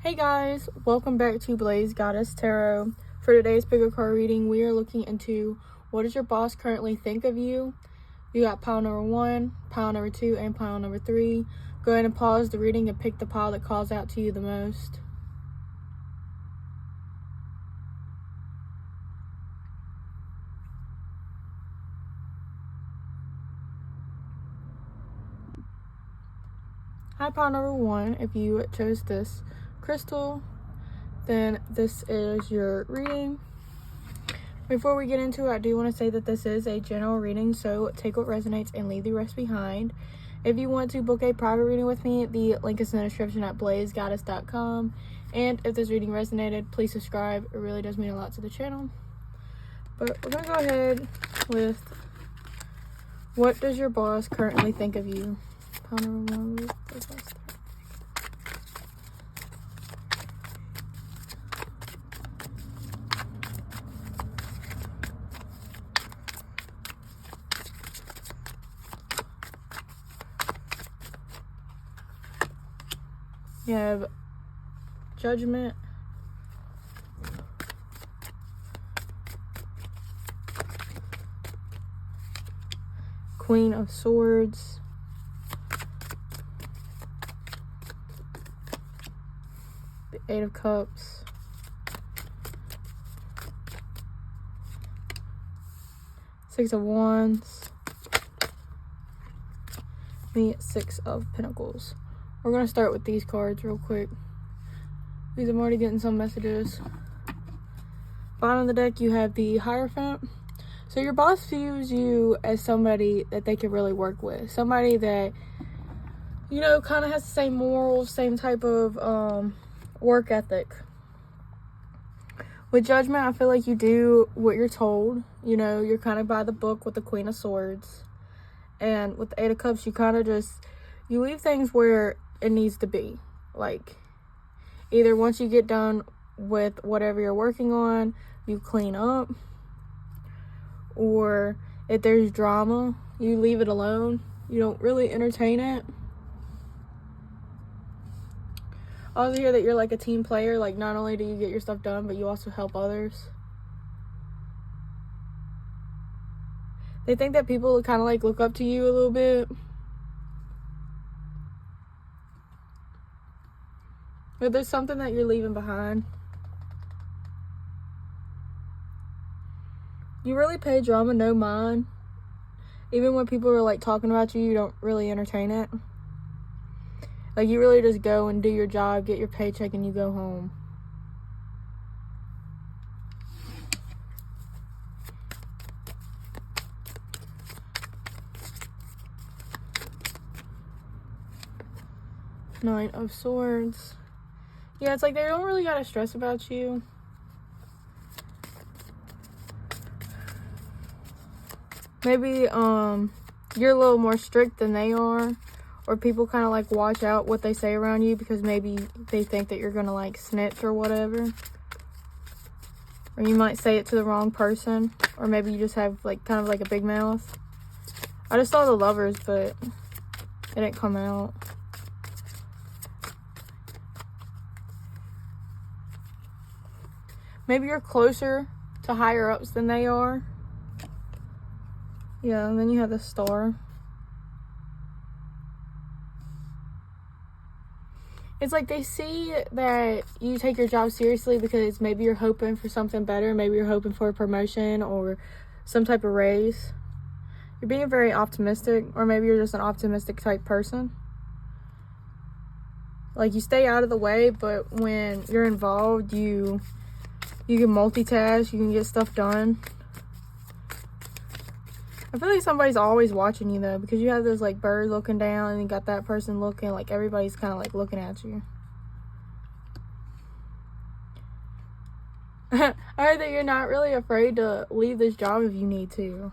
Hey guys, welcome back to BlazedGoddessTarot. For today's bigger card reading, we are looking into what does your boss currently think of you. You got pile number 1, pile number 2, and pile number 3. Go ahead and pause the reading and pick the pile that calls out to you the most. Hi, pile number 1. If you chose this crystal, then this is your reading. Before we get into it, I do want to say that this is a general reading, so take what resonates and leave the rest behind. If you want to book a private reading with me, the link is in the description at BlazedGoddess.com. And if this reading resonated, please subscribe. It really does mean a lot to the channel. But we're going to go ahead with what does your boss currently think of you? Pile number 1. You have Judgment, Queen of Swords, the 8 of Cups, Six of Wands, the 6 of Pentacles. We're going to start with these cards real quick, because I'm already getting some messages. Bottom of the deck, you have the Hierophant. So your boss views you as somebody that they can really work with. Somebody that, you know, kind of has the same morals, same type of work ethic. With Judgment, I feel like you do what you're told. You know, you're kind of by the book with the Queen of Swords. And with the 8 of Cups, you kind of just, you leave things where it needs to be. Like, either once you get done with whatever you're working on, you clean up, or if there's drama, you leave it alone. You don't really entertain it. I also hear that you're like a team player. Like, not only do you get your stuff done, but you also help others. They think that people kind of like look up to you a little bit. But there's something that you're leaving behind. You really pay drama no mind. Even when people are like talking about you, you don't really entertain it. Like, you really just go and do your job, get your paycheck, and you go home. Nine of Swords. Yeah, it's like they don't really gotta stress about you. Maybe you're a little more strict than they are, or people kind of like watch out what they say around you because maybe they think that you're gonna like snitch or whatever, or you might say it to the wrong person, or maybe you just have like kind of like a big mouth. I just saw the Lovers, but it didn't come out. Maybe you're closer to higher ups than they are. Yeah, and then you have the Star. It's like they see that you take your job seriously because maybe you're hoping for something better. Maybe you're hoping for a promotion or some type of raise. You're being very optimistic, or maybe you're just an optimistic type person. Like, you stay out of the way, but when you're involved, you can multitask, you can get stuff done. I feel like somebody's always watching you, though, because you have this, like, bird looking down, and you got that person looking, like, everybody's kind of, like, looking at you. I heard that you're not really afraid to leave this job if you need to.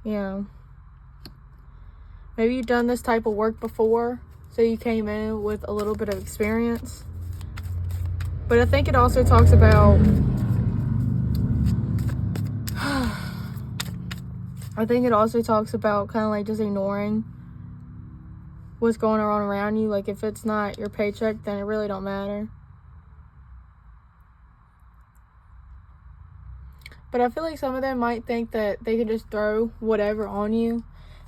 Yeah. Maybe you've done this type of work before, so you came in with a little bit of experience. But I think it also talks about, kind of like just ignoring what's going on around you. Like, if it's not your paycheck, then it really don't matter. But I feel like some of them might think that they can just throw whatever on you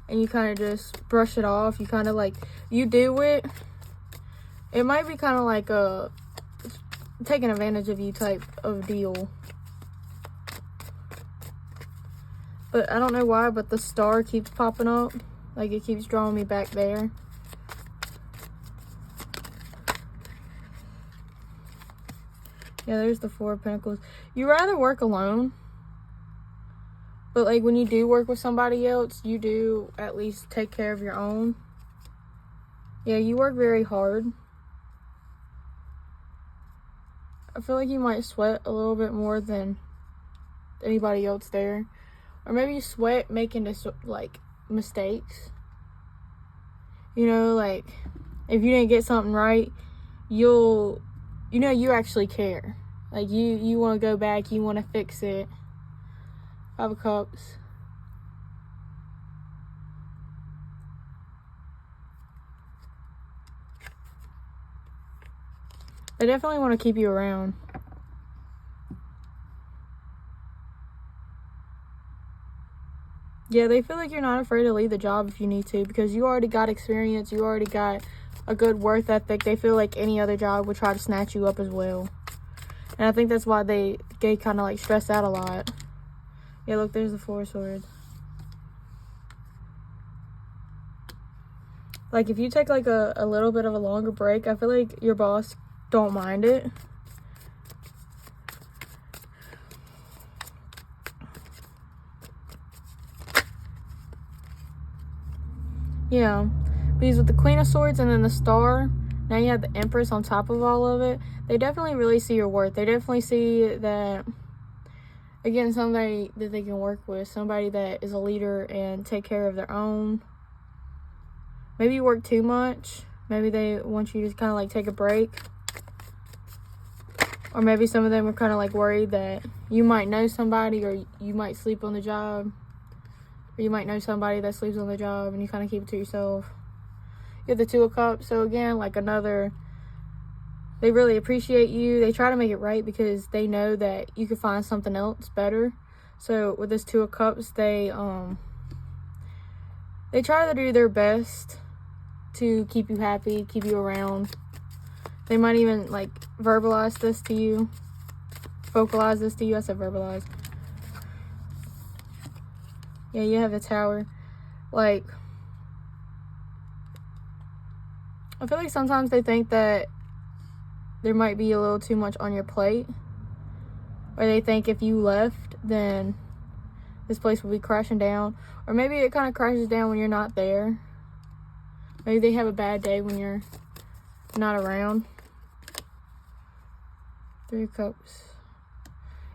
and you kind of just brush it off. You kind of like, you do it. It might be kind of like a taking advantage of you type of deal. But I don't know why, but the star keeps popping up. Like, it keeps drawing me back there. Yeah, there's the Four of Pentacles. You rather work alone. But, like, when you do work with somebody else, you do at least take care of your own. Yeah, you work very hard. I feel like you might sweat a little bit more than anybody else there. Or maybe you sweat making this, like, mistakes. You know, like, if you didn't get something right, you actually care. Like, you want to go back, you want to fix it. Five of Cups. They definitely want to keep you around. Yeah, they feel like you're not afraid to leave the job if you need to, because you already got experience, you already got a good work ethic. They feel like any other job would try to snatch you up as well. And I think that's why they kind of like stress out a lot. Yeah, look, there's the Four of Swords. Like, if you take like a little bit of a longer break, I feel like your boss don't mind it. Yeah, because with the Queen of Swords and then the Star, now you have the Empress on top of all of it. They definitely really see your worth. They definitely see that, again, somebody that they can work with, somebody that is a leader and take care of their own. Maybe you work too much. Maybe they want you to kind of like take a break. Or maybe some of them are kind of like worried that you might know somebody, or you might sleep on the job. Or you might know somebody that sleeps on the job and you kind of keep it to yourself. You have the Two of Cups. So again, like another, they really appreciate you. They try to make it right because they know that you could find something else better. So with this Two of Cups, they try to do their best to keep you happy, keep you around. They might even like verbalize this to you. Vocalize this to you. I said verbalize. Yeah, you have the Tower. Like, I feel like sometimes they think that there might be a little too much on your plate. Or they think if you left, then this place will be crashing down. Or maybe it kind of crashes down when you're not there. Maybe they have a bad day when you're not around. Three of Cups.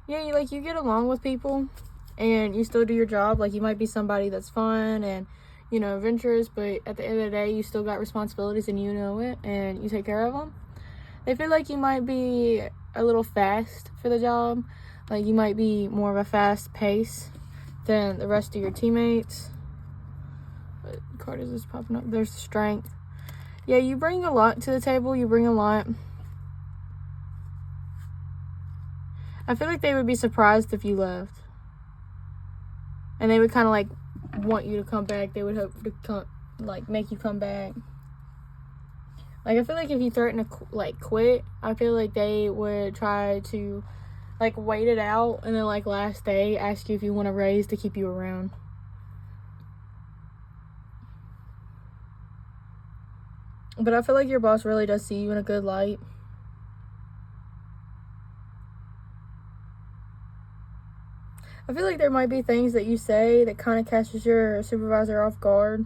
Yeah, you get along with people. And you still do your job. Like, you might be somebody that's fun and, you know, adventurous, but at the end of the day, you still got responsibilities and you know it, and you take care of them. They feel like you might be a little fast for the job. Like, you might be more of a fast pace than the rest of your teammates. What card is this popping up? There's Strength. Yeah, you bring a lot to the table. You bring a lot. I feel like they would be surprised if you left. And they would kind of like want you to come back. They would hope to come, like, make you come back. Like, I feel like if you threaten to like quit, I feel like they would try to like wait it out, and then like last day ask you if you want a raise to keep you around. But I feel like your boss really does see you in a good light. I feel like there might be things that you say that kind of catches your supervisor off guard.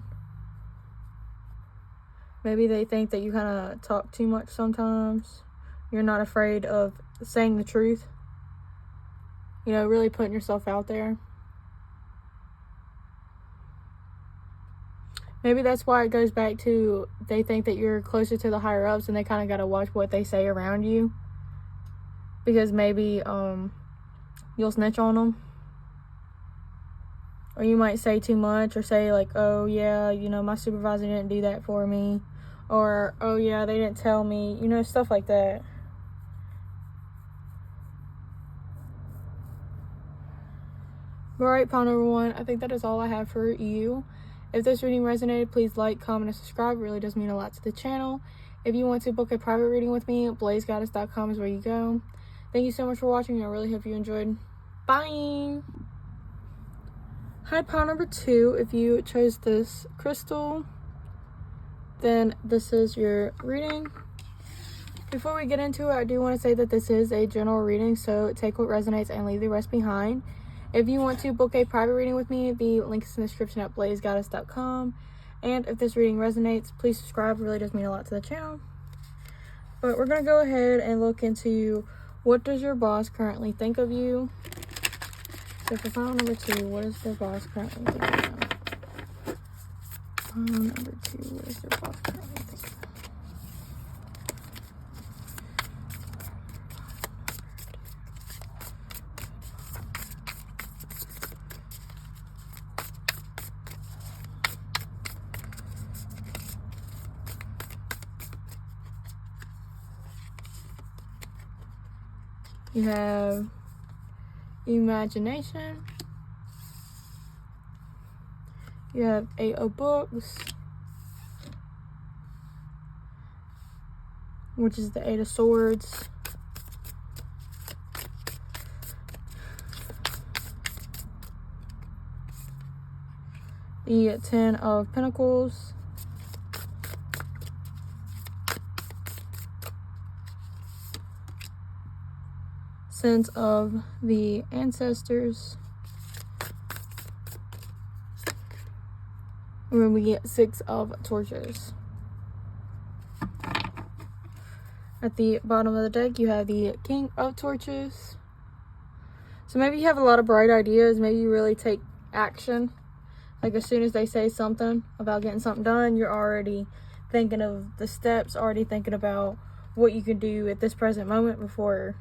Maybe they think that you kind of talk too much sometimes. You're not afraid of saying the truth. You know, really putting yourself out there. Maybe that's why it goes back to they think that you're closer to the higher ups and they kind of got to watch what they say around you. Because maybe you'll snitch on them. Or you might say too much, or say like, oh yeah, you know, my supervisor didn't do that for me. Or, oh yeah, they didn't tell me, you know, stuff like that. Alright, pile number 1, I think that is all I have for you. If this reading resonated, please like, comment, and subscribe. It really does mean a lot to the channel. If you want to book a private reading with me, BlazedGoddess.com is where you go. Thank you so much for watching. I really hope you enjoyed. Bye! Hi, pile number 2. If you chose this crystal, then this is your reading. Before we get into it, I do want to say that this is a general reading, so take what resonates and leave the rest behind. If you want to book a private reading with me, the link is in the description at BlazedGoddess.com. And if this reading resonates, please subscribe. It really does mean a lot to the channel. But we're going to go ahead and look into what does your boss currently think of you. So for pile number 2, what is their boss currently thinking of? Pile number 2, what is their boss currently thinking of? You have imagination. You have 8 of books, which is the 8 of swords. The 10 of pentacles. Sense of the ancestors. And then we get 6 of torches. At the bottom of the deck, you have the King of Torches. So maybe you have a lot of bright ideas. Maybe you really take action. Like as soon as they say something about getting something done, you're already thinking of the steps, already thinking about what you can do at this present moment before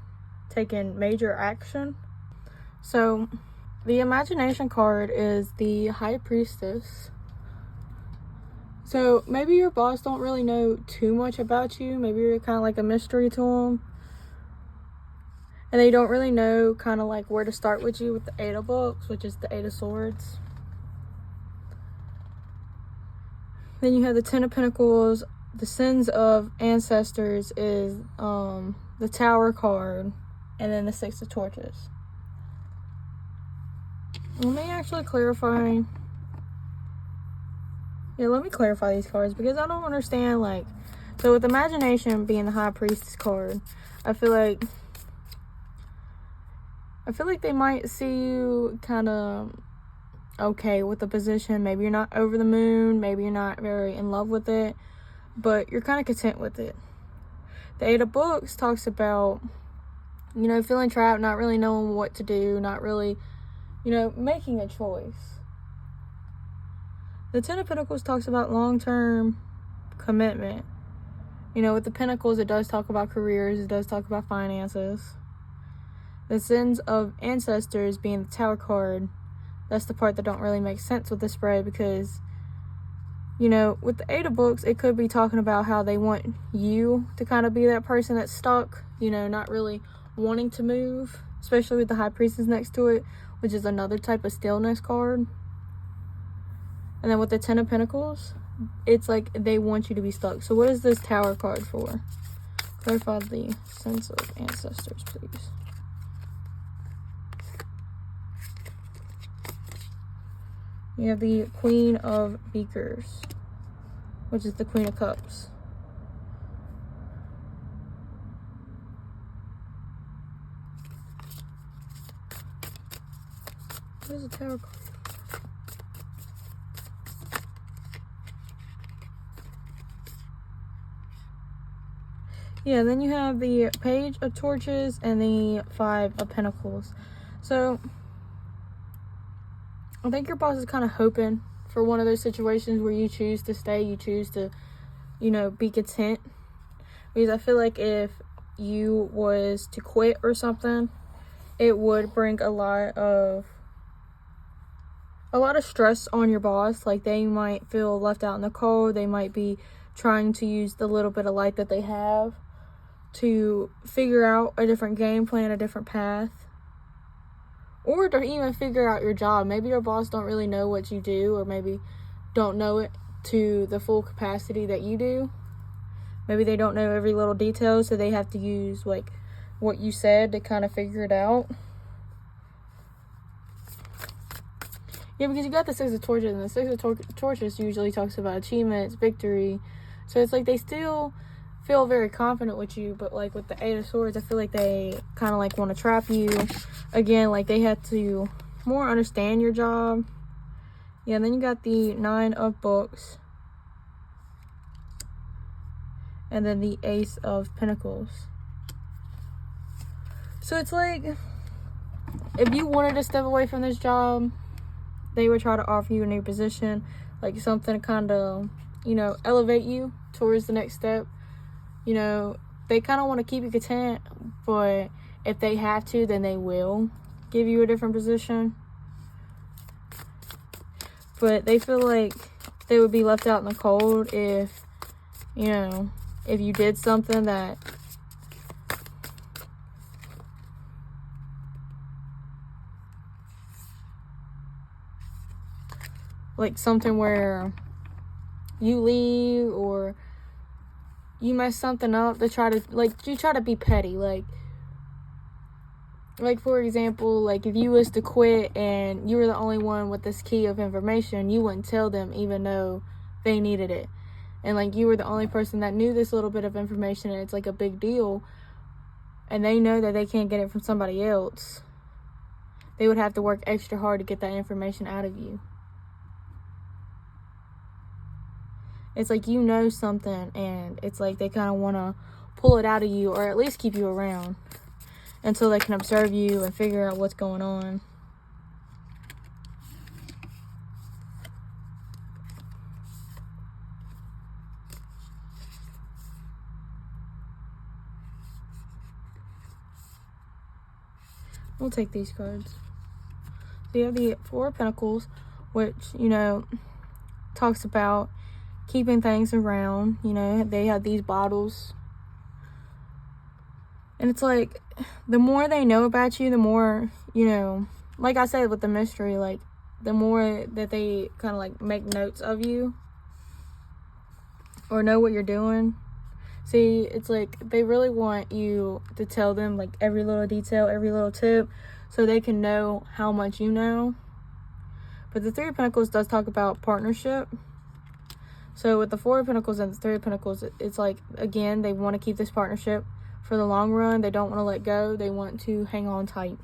taking major action. So the imagination card is the High Priestess. So maybe your boss don't really know too much about you. Maybe you're kind of like a mystery to them, and they don't really know kind of like where to start with you with the 8 of books, which is the 8 of swords. Then you have the 10 of pentacles. The sins of ancestors is the Tower card. And then the 6 of torches. Let me actually clarify. Yeah, let me clarify these cards because I don't understand, like, so with imagination being the High Priestess card, I feel like they might see you kind of okay with the position. Maybe you're not over the moon, maybe you're not very in love with it, but you're kind of content with it. The 8 of books talks about, you know, feeling trapped, not really knowing what to do, not really, you know, making a choice. The 10 of Pentacles talks about long-term commitment. You know, with the Pentacles, it does talk about careers, it does talk about finances. The sins of ancestors being the Tower card, that's the part that don't really make sense with the spread because, you know, with the 8 of books, it could be talking about how they want you to kind of be that person that's stuck, you know, not really wanting to move, especially with the High Priestess next to it, which is another type of stillness card. And then with the 10 of Pentacles, it's like they want you to be stuck. So what is this Tower card for? Clarify the sense of ancestors, please. You have the Queen of Beakers, which is the Queen of Cups. What is a Tower card? Yeah, then you have the Page of Torches and the 5 of Pentacles. So I think your boss is kind of hoping for one of those situations where you choose to stay, you choose to, you know, be content. Because I feel like if you was to quit or something, it would bring a lot of a lot of stress on your boss. Like, they might feel left out in the cold. They might be trying to use the little bit of light that they have to figure out a different game plan, a different path, or to even figure out your job. Maybe your boss don't really know what you do, or maybe don't know it to the full capacity that you do. Maybe they don't know every little detail, so they have to use like what you said to kind of figure it out. Yeah, because you got the Six of Torches, and the Six of Torches usually talks about achievements, victory. So it's like they still feel very confident with you, but like with the Eight of Swords, I feel like they kind of like want to trap you. Again, like they have to more understand your job. Yeah, and then you got the Nine of Books. And then the Ace of Pentacles. So it's like, if you wanted to step away from this job, they would try to offer you a new position, like something to kind of, you know, elevate you towards the next step. You know, they kind of want to keep you content, but if they have to, then they will give you a different position. But they feel like they would be left out in the cold if, you know, if you did something that like something where you leave or you mess something up to try to, like, you try to be petty. Like for example, like if you was to quit and you were the only one with this key of information, you wouldn't tell them even though they needed it. And like you were the only person that knew this little bit of information, and it's like a big deal, and they know that they can't get it from somebody else. They would have to work extra hard to get that information out of you. It's like you know something, and it's like they kind of want to pull it out of you, or at least keep you around until they can observe you and figure out what's going on. We'll take these cards. So you have the Four of Pentacles, which, you know, talks about keeping things around. You know, they have these bottles. And it's like, the more they know about you, the more, you know, like I said with the mystery, like, the more that they kind of like make notes of you or know what you're doing. See, it's like they really want you to tell them like every little detail, every little tip, so they can know how much you know. But the Three of Pentacles does talk about partnership. So with the Four of Pentacles and the Three of Pentacles, it's like, again, they want to keep this partnership for the long run. They don't want to let go. They want to hang on tight.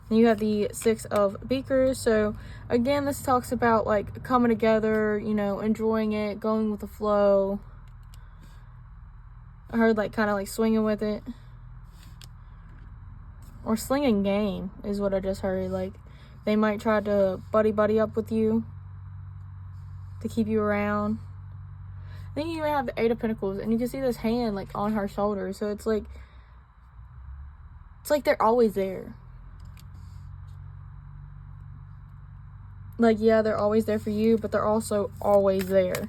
Then you have the Six of Beakers. So again, this talks about like coming together, you know, enjoying it, going with the flow. I heard like kind of like swinging with it, or slinging game is what I just heard. Like they might try to buddy up with you to keep you around. Then you even have the Eight of Pentacles, and you can see this hand like on her shoulder. So it's like they're always there. Like, yeah, they're always there for you, but they're also always there.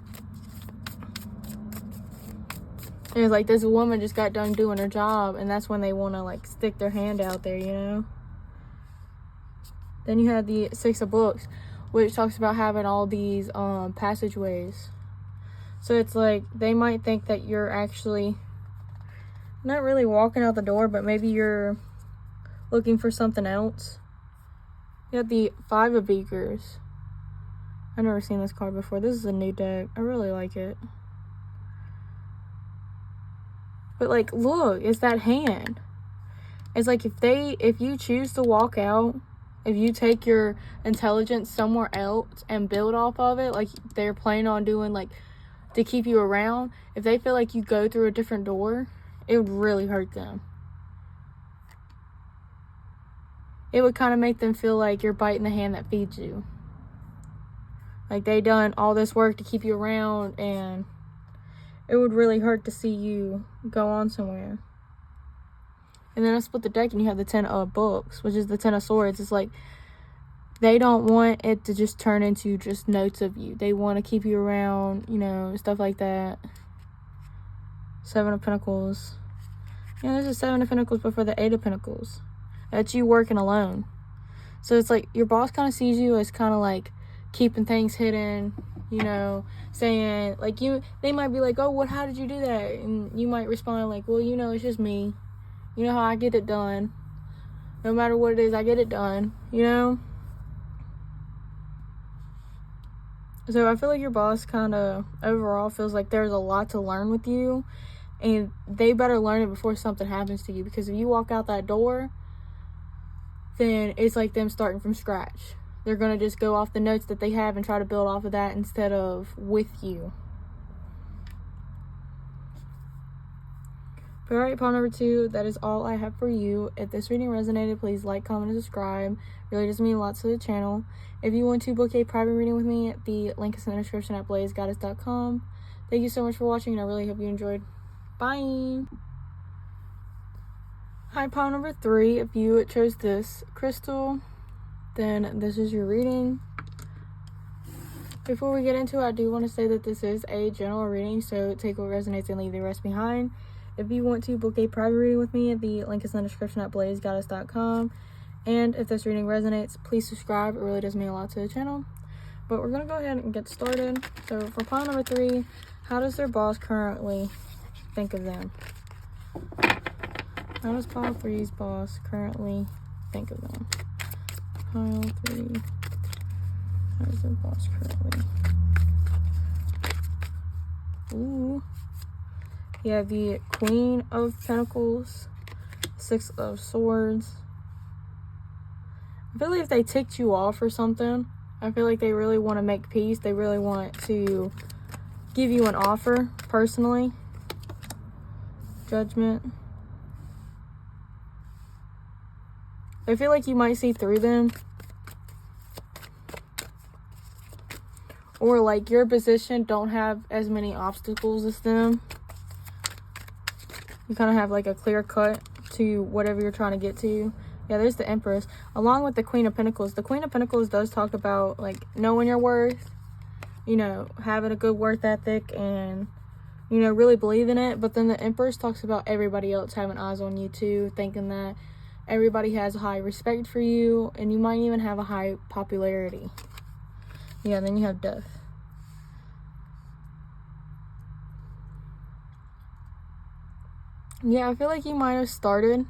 And it's like this woman just got done doing her job, and that's when they want to like stick their hand out there, you know. Then you have the Six of Books, which talks about having all these passageways. So it's like they might think that you're actually not really walking out the door, but maybe you're looking for something else. You have the Five of Beakers. I've never seen this card before. This is a new deck. I really like it. But like, look, it's that hand. It's like if you choose to walk out, if you take your intelligence somewhere else and build off of it, like they're planning on doing, like, to keep you around, if they feel like you go through a different door, it would really hurt them. It would kind of make them feel like you're biting the hand that feeds you. Like they done all this work to keep you around, and it would really hurt to see you go on somewhere. And then I split the deck, and you have the Ten of Books, which is the Ten of Swords. It's like they don't want it to just turn into just notes of you. They want to keep you around, you know, stuff like that. Seven of Pentacles. Yeah, there's a Seven of Pentacles before the Eight of Pentacles. That's you working alone. So it's like your boss kind of sees you as kind of like keeping things hidden, you know, saying like they might be like, oh, what, how did you do that? And you might respond like, well, you know, it's just me. You know how I get it done. No matter what it is, I get it done, you know? So I feel like your boss kind of overall feels like there's a lot to learn with you, and they better learn it before something happens to you, because if you walk out that door, then it's like them starting from scratch. They're going to just go off the notes that they have and try to build off of that instead of with you. But alright, pile number 2, that is all I have for you. If this reading resonated, please like, comment, and subscribe. It really does mean lots to the channel. If you want to book a private reading with me, the link is in the description at BlazedGoddessTarot. Thank you so much for watching, and I really hope you enjoyed. Bye! Hi, pile number 3. If you chose this crystal, then this is your reading. Before we get into it, I do want to say that this is a general reading, so take what resonates and leave the rest behind. If you want to book a private reading with me, the link is in the description at BlazedGoddessTarot. And if this reading resonates, please subscribe. It really does mean a lot to the channel. But we're going to go ahead and get started. So for pile number 3, how does their boss currently think of them? How does pile 3's boss currently think of them? Pile 3. How does their boss currently? Ooh. You have the Queen of Pentacles, Six of Swords. I feel like if they ticked you off or something, I feel like they really want to make peace. They really want to give you an offer personally. Judgment. I feel like you might see through them. Or like your position don't have as many obstacles as them. You kind of have like a clear cut to whatever you're trying to get to. Yeah, there's the Empress. Along with the Queen of Pentacles. The Queen of Pentacles does talk about like knowing your worth. You know, having a good work ethic and, you know, really believing it. But then the Empress talks about everybody else having eyes on you too. Thinking that everybody has a high respect for you. And you might even have a high popularity. Yeah, then you have Death. Yeah, I feel like you might have started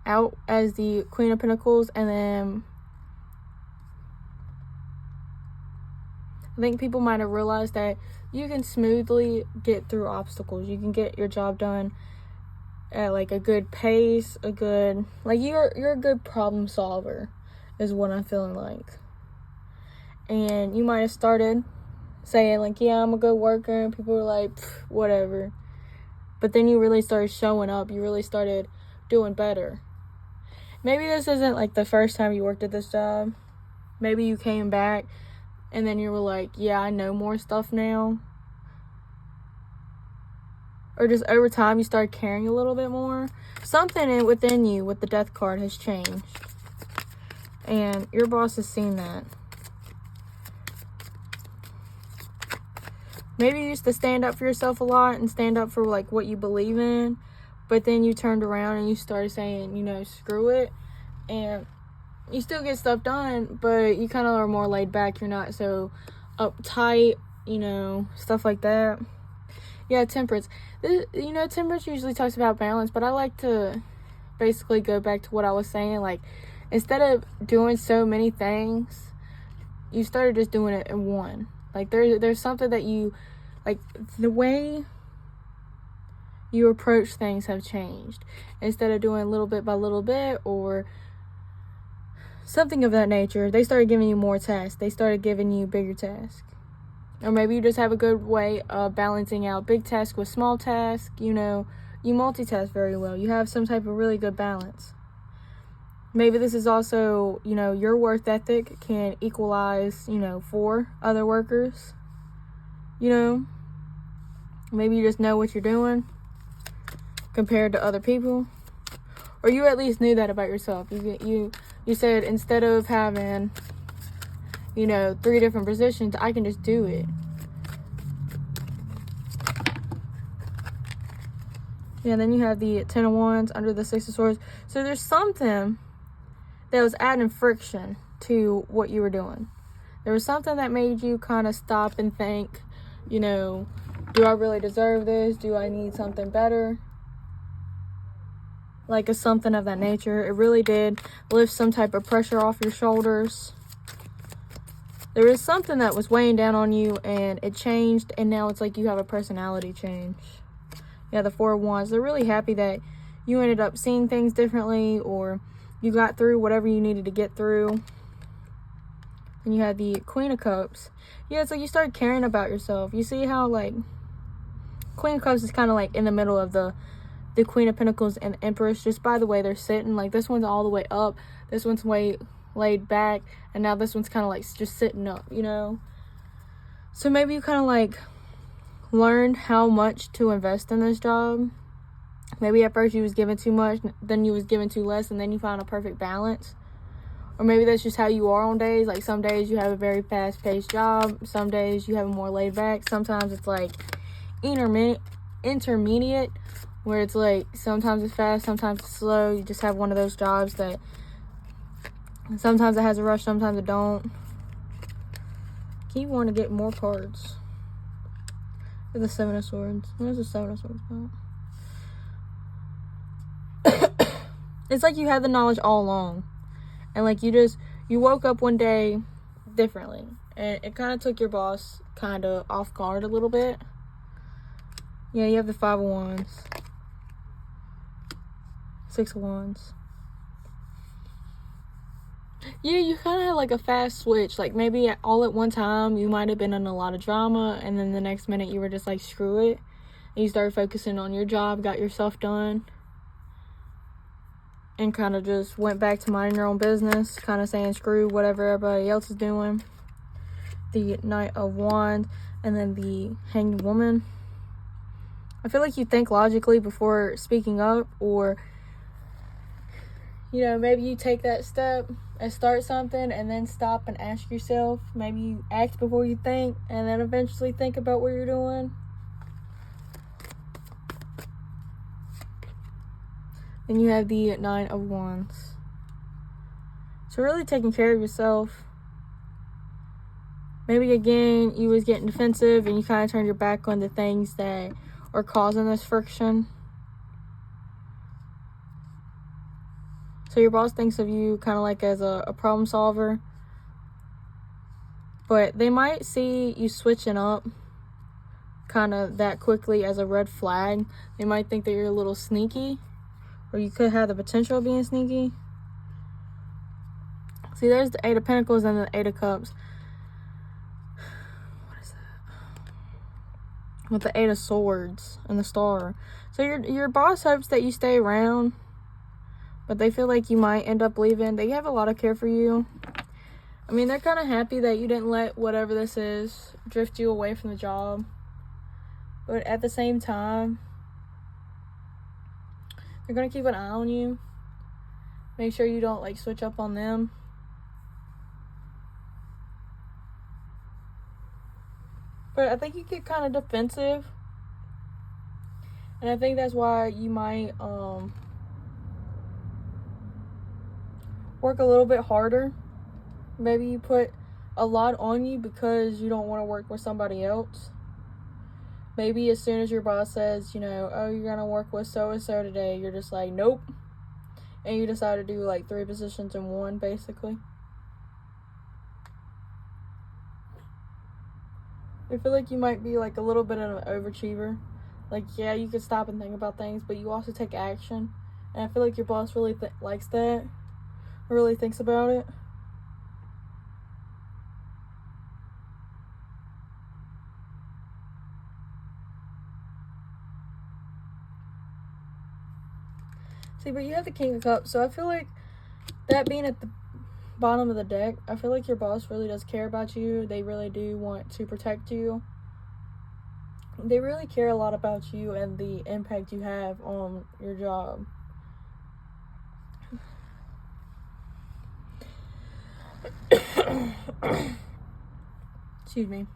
out as the Queen of Pentacles, and then I think people might have realized that you can smoothly get through obstacles. You can get your job done at like a good pace, a good, like you're a good problem solver is what I'm feeling like. And you might have started saying like, yeah, I'm a good worker, and people were like, whatever. But then you really started showing up. You really started doing better. Maybe this isn't like the first time you worked at this job. Maybe you came back and then you were like, yeah, I know more stuff now. Or just over time you started caring a little bit more. Something within you with the Death card has changed. And your boss has seen that. Maybe you used to stand up for yourself a lot and stand up for like what you believe in, but then you turned around and you started saying, you know, screw it, and you still get stuff done, but you kind of are more laid back. You're not so uptight, you know, stuff like that. Yeah, Temperance. You know, Temperance usually talks about balance, but I like to basically go back to what I was saying. Like, instead of doing so many things, you started just doing it in one. Like, there's something that you, like, the way you approach things have changed. Instead of doing little bit by little bit or something of that nature, they started giving you more tasks. They started giving you bigger tasks. Or maybe you just have a good way of balancing out big tasks with small tasks. You know, you multitask very well. You have some type of really good balance. Maybe this is also, you know, your work ethic can equalize, you know, for other workers. You know, maybe you just know what you're doing compared to other people. Or you at least knew that about yourself. You You said, instead of having, you know, 3 different positions, I can just do it. Yeah, then you have the 10 of Wands under the 6 of Swords. So there's something that was adding friction to what you were doing. There was something that made you kind of stop and think, you know, do I really deserve this? Do I need something better? Like a something of that nature. It really did lift some type of pressure off your shoulders. There was something that was weighing down on you, and it changed, and now it's like you have a personality change. Yeah, the 4 of Wands. They're really happy that you ended up seeing things differently, or you got through whatever you needed to get through. And you had the Queen of Cups. Yeah, it's like you start caring about yourself. You see how, like, Queen of Cups is kind of like in the middle of the Queen of Pentacles and the Empress, just by the way they're sitting. Like, this one's all the way up, this one's way laid back, and now this one's kind of like just sitting up, you know? So maybe you kind of like learned how much to invest in this job. Maybe at first you was given too much, then you was given too less, and then you found a perfect balance. Or maybe that's just how you are on days. Like, some days you have a very fast-paced job, some days you have a more laid back. Sometimes it's like intermediate, where it's like sometimes it's fast, sometimes it's slow. You just have one of those jobs that sometimes it has a rush, sometimes it don't. Keep wanting to get more cards. The 7 of Swords. What is the 7 of Swords about? It's like you had the knowledge all along. And like you woke up one day differently. And it kind of took your boss kind of off guard a little bit. Yeah, you have the 5 of Wands. 6 of Wands. Yeah, you kind of had like a fast switch. Like, maybe all at one time you might have been in a lot of drama, and then the next minute you were just like, screw it, and you started focusing on your job, got yourself done, and kind of just went back to minding your own business, kind of saying screw whatever everybody else is doing. The Knight of Wands, and then the Hanged Woman. I feel like you think logically before speaking up, or, you know, maybe you take that step and start something and then stop and ask yourself. Maybe you act before you think, and then eventually think about what you're doing. Then you have the 9 of Wands. So really taking care of yourself. Maybe again you was getting defensive and you kind of turned your back on the things that are causing this friction. So your boss thinks of you kind of like as a problem solver. But they might see you switching up kind of that quickly as a red flag. They might think that you're a little sneaky. Or you could have the potential of being sneaky. See, there's the 8 of Pentacles and the 8 of Cups. What is that? With the 8 of Swords and the Star. So your boss hopes that you stay around, but they feel like you might end up leaving. They have a lot of care for you. I mean, they're kind of happy that you didn't let whatever this is drift you away from the job. But at the same time, they're going to keep an eye on you. Make sure you don't, like, switch up on them. But I think you get kind of defensive. And I think that's why you might work a little bit harder. Maybe you put a lot on you because you don't want to work with somebody else. Maybe as soon as your boss says, you know, oh, you're going to work with so-and-so today, you're just like, nope. And you decide to do like 3 positions in one, basically. I feel like you might be like a little bit of an overachiever. Like, yeah, you could stop and think about things, but you also take action. And I feel like your boss really likes that. Really thinks about it. See, but you have the King of Cups, so I feel like that being at the bottom of the deck, I feel like your boss really does care about you. They really do want to protect you. They really care a lot about you and the impact you have on your job. Excuse me.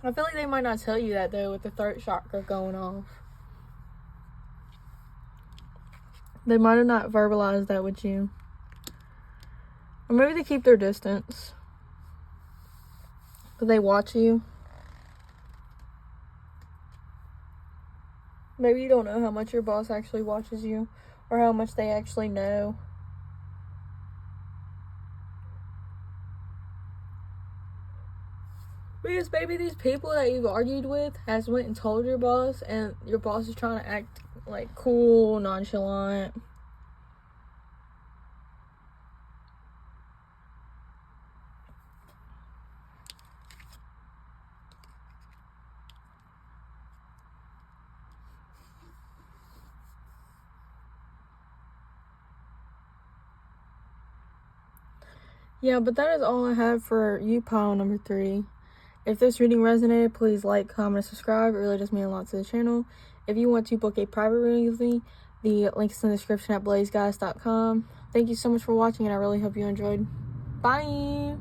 I feel like they might not tell you that though, with the throat chakra going off. They might have not verbalized that with you. Or maybe they keep their distance. But they watch you. Maybe you don't know how much your boss actually watches you. Or how much they actually know. Because maybe these people that you've argued with has went and told your boss, and your boss is trying to act like cool, nonchalant. Yeah, but that is all I have for you, pile number 3. If this reading resonated, please like, comment, and subscribe. It really does mean a lot to the channel. If you want to book a private reading with me, the link's in the description at BlazedGoddessTarot.com. Thank you so much for watching, and I really hope you enjoyed. Bye!